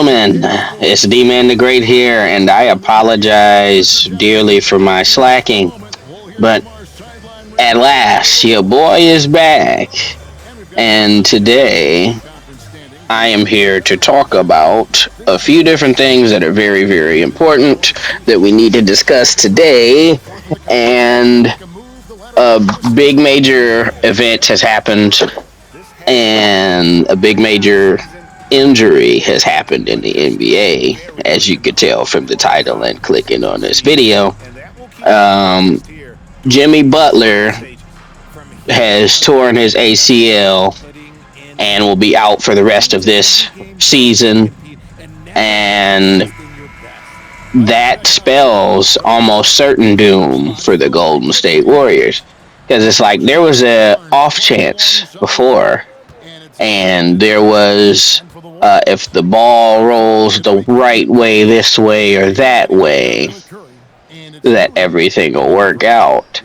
gentlemen, it's D-Man the Great here, and I apologize dearly for my slacking, but at last, your boy is back, and today I am here to talk about a few different things that are very, very important that we need to discuss today, and a big major event has happened, and a big major injury has happened in the NBA, as you could tell from the title and clicking on this video. Um, Jimmy Butler has torn his ACL and will be out for the rest of this season, and that spells almost certain doom for the Golden State Warriors, because it's like there was a off chance before, and there was if the ball rolls the right way, this way or that way, that everything will work out.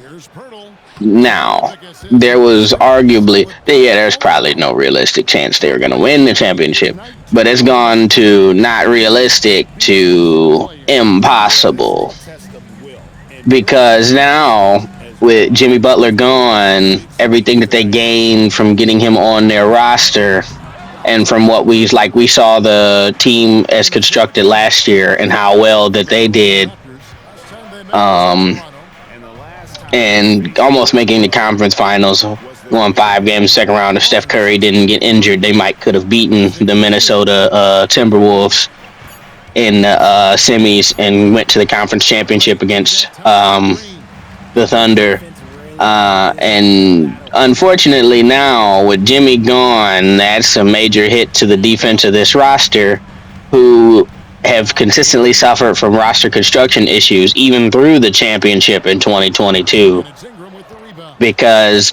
Now, there was arguably, there's probably no realistic chance they were going to win the championship, but it's gone to not realistic to impossible, because now with Jimmy Butler gone, everything that they gained from getting him on their roster, and from what we saw the team as constructed last year and how well that they did, um, and almost making the conference finals, won 5 games, second round. If Steph Curry didn't get injured, they might could have beaten the Minnesota Timberwolves in the semis and went to the conference championship against the Thunder. And unfortunately now, with Jimmy gone, that's a major hit to the defense of this roster, who have consistently suffered from roster construction issues even through the championship in 2022. Because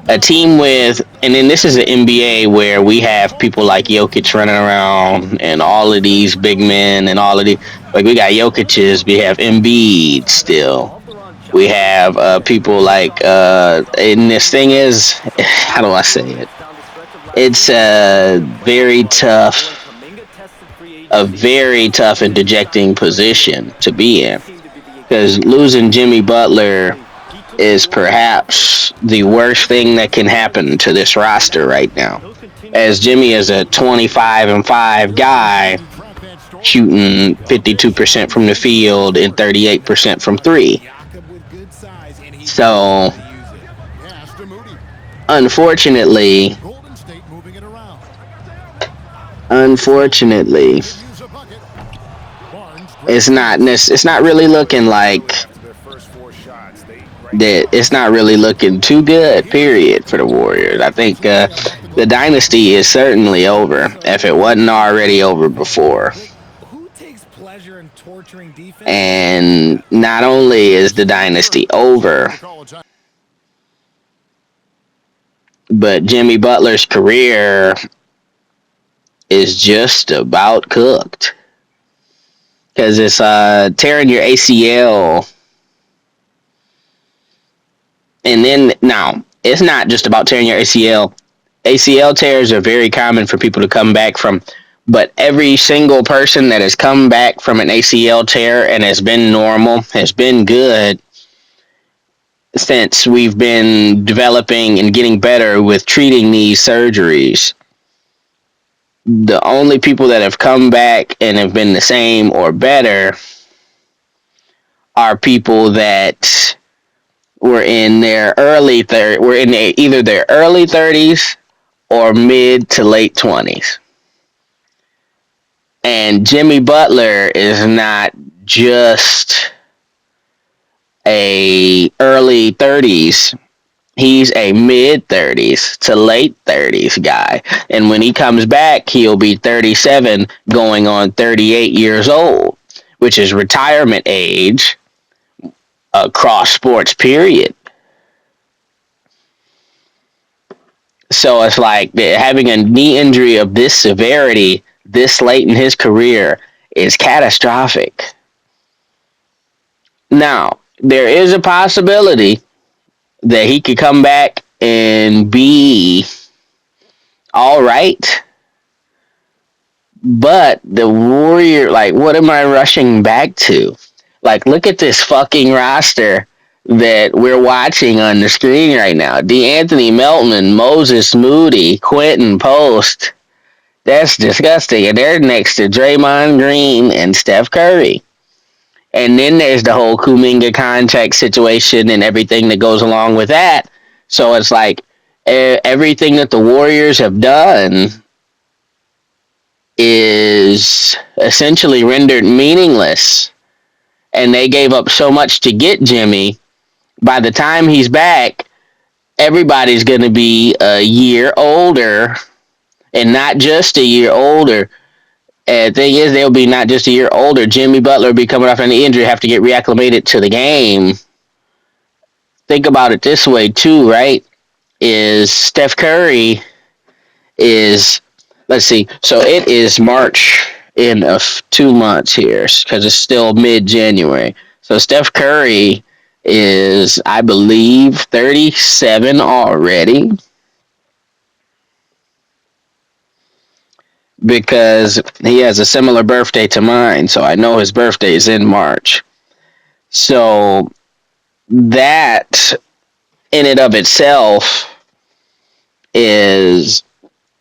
a team with, and then this is an NBA where we have people like Jokic running around and all of these big men and all of the, like we got Jokic's, we have Embiid still. We have people like, and this thing is, how do I say it? It's a very tough and dejecting position to be in, because losing Jimmy Butler is perhaps the worst thing that can happen to this roster right now, as Jimmy is a 25-5 guy, shooting 52% from the field and 38% from three. So, unfortunately, it's not really looking like that. It's not really looking too good, period, for the Warriors. I think the dynasty is certainly over, if it wasn't already over before. And not only is the dynasty over, but Jimmy Butler's career is just about cooked. Because it's tearing your ACL. And then, now, it's not just about tearing your ACL. ACL tears are very common for people to come back from. But every single person that has come back from an ACL tear and has been normal, has been good, since we've been developing and getting better with treating these surgeries. The only people that have come back and have been the same or better are people that were in their either their early 30s or mid to late 20s. And Jimmy Butler is not just a early 30s. He's a mid-30s to late 30s guy. And when he comes back, he'll be 37 going on 38 years old, which is retirement age across sports, period. So it's like having a knee injury of this severity this late in his career is catastrophic. Now, there is a possibility that he could come back and be all right, But the Warrior, like, what am I rushing back to? Like, look at this fucking roster that we're watching on the screen right now. DeAnthony Melton, Moses Moody, Quentin Post. That's disgusting. And they're next to Draymond Green and Steph Curry. And then there's the whole Kuminga contract situation and everything that goes along with that. So it's like everything that the Warriors have done is essentially rendered meaningless. And they gave up so much to get Jimmy. By the time he's back, everybody's going to be a year older, and not just a year older. And the thing is, they'll be not just a year older. Jimmy Butler will be coming off an injury, have to get reacclimated to the game. Think about it this way, too, right? Is Steph Curry is, let's see, so it is March in 2 months here because it's still mid-January. So Steph Curry is, I believe, 37 already because he has a similar birthday to mine. So I know his birthday is in March. So that in and of itself is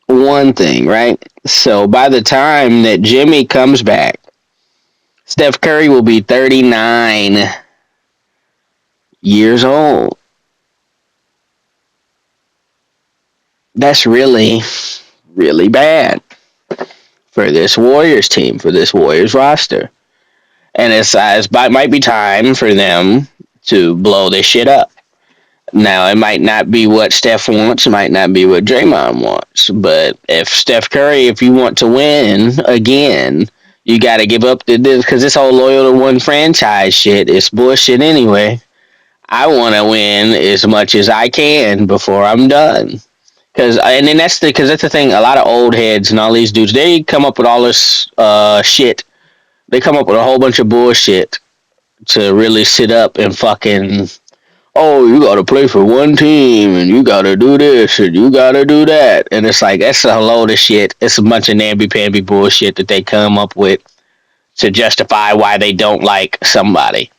one thing, right? So by the time that Jimmy comes back, Steph Curry will be 39 years old. That's really, really bad for this Warriors team, for this Warriors roster. And it might be time for them to blow this shit up. Now, it might not be what Steph wants, it might not be what Draymond wants, but if Steph Curry, if you want to win again, you got to give up this, because this whole loyal to one franchise shit is bullshit anyway. I want to win as much as I can before I'm done. That's the thing. A lot of old heads and all these dudes, they come up with all this shit. They come up with a whole bunch of bullshit to really sit up and fucking, oh, you got to play for one team and you got to do this and you got to do that. And it's like, that's a load of shit. It's a bunch of namby-pamby bullshit that they come up with to justify why they don't like somebody.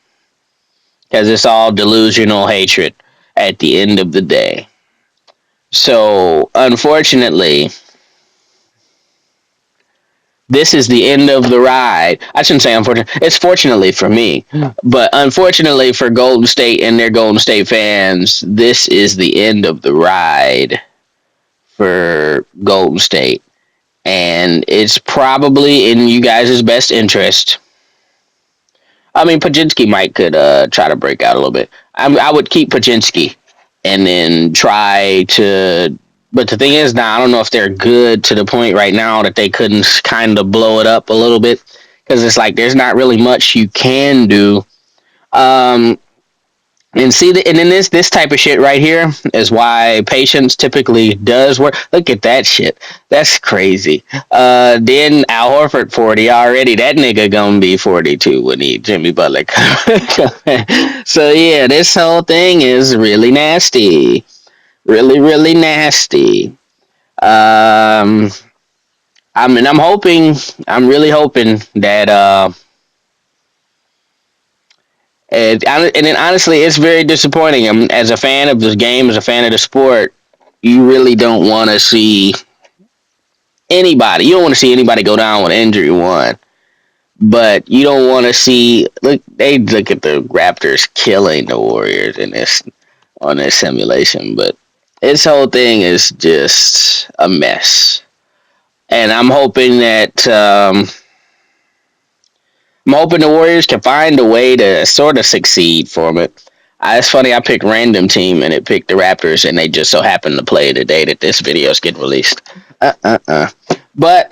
Because it's all delusional hatred at the end of the day. So, unfortunately, this is the end of the ride. I shouldn't say unfortunately. It's fortunately for me. But unfortunately for Golden State and their Golden State fans, this is the end of the ride for Golden State. And it's probably in you guys' best interest. I mean, Pajinski could try to break out a little bit. I would keep Pajinski and then try to. But the thing is, now I don't know if they're good to the point right now that they couldn't kind of blow it up a little bit, because it's like there's not really much you can do. And see, and then this type of shit right here is why patience typically does work. Look at that shit. That's crazy. Then Al Horford 40 already. That nigga gonna be 42 when Jimmy Butler comes. So yeah, this whole thing is really nasty. Really, really nasty. I'm really hoping that and then honestly, it's very disappointing. As a fan of this game, as a fan of the sport, you really don't want to see anybody. You don't want to see anybody go down with injury, one. But you don't want to see they look at the Raptors killing the Warriors in this on this simulation, but this whole thing is just a mess. And I'm hoping the Warriors can find a way to sort of succeed from it. It's funny, I picked random team and it picked the Raptors, and they just so happened to play the day that this video is getting released. But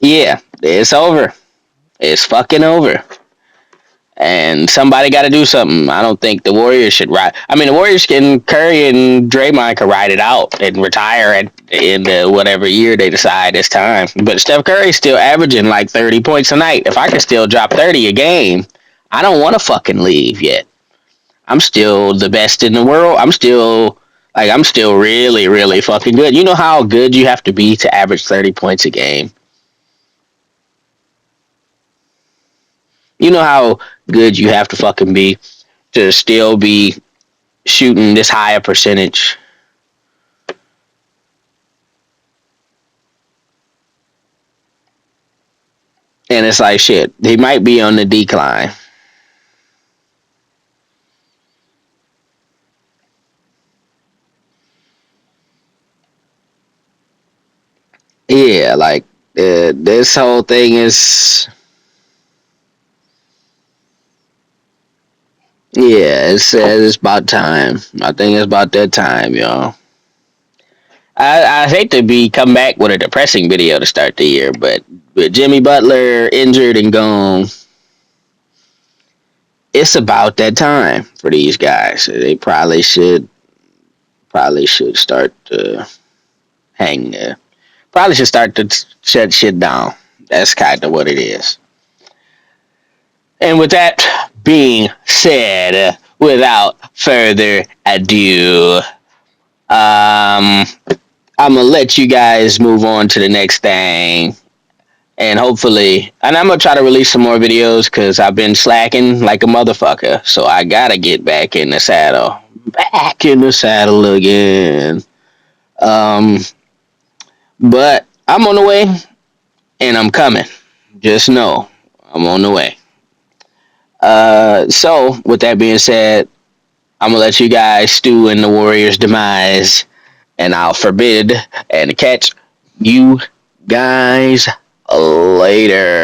yeah, it's over. It's fucking over. And somebody got to do something. I don't think the Warriors should ride. I mean, the Warriors Curry and Draymond can ride it out and retire in whatever year they decide it's time. But Steph Curry's still averaging like 30 points a night. If I could still drop 30 a game, I don't want to fucking leave yet. I'm still the best in the world. I'm still Like I'm still really, really fucking good. You know how good you have to be to average 30 points a game? You know how good you have to fucking be to still be shooting this high a percentage? And it's like shit, he might be on the decline. Yeah, like this whole thing is yeah, it's about time. I think it's about that time, y'all. I hate to be come back with a depressing video to start the year, but with Jimmy Butler injured and gone, it's about that time for these guys. They probably should start to hang. Probably should start to shut shit down. That's kind of what it is. And with that being said, without further ado, um, I'm gonna let you guys move on to the next thing, and hopefully, and I'm gonna try to release some more videos because I've been slacking like a motherfucker. So I gotta get back in the saddle again. Um, but I'm on the way, and I'm coming. Just know I'm on the way. So with that being said, I'm gonna let you guys stew in the Warriors' demise, and I'll forbid and catch you guys later.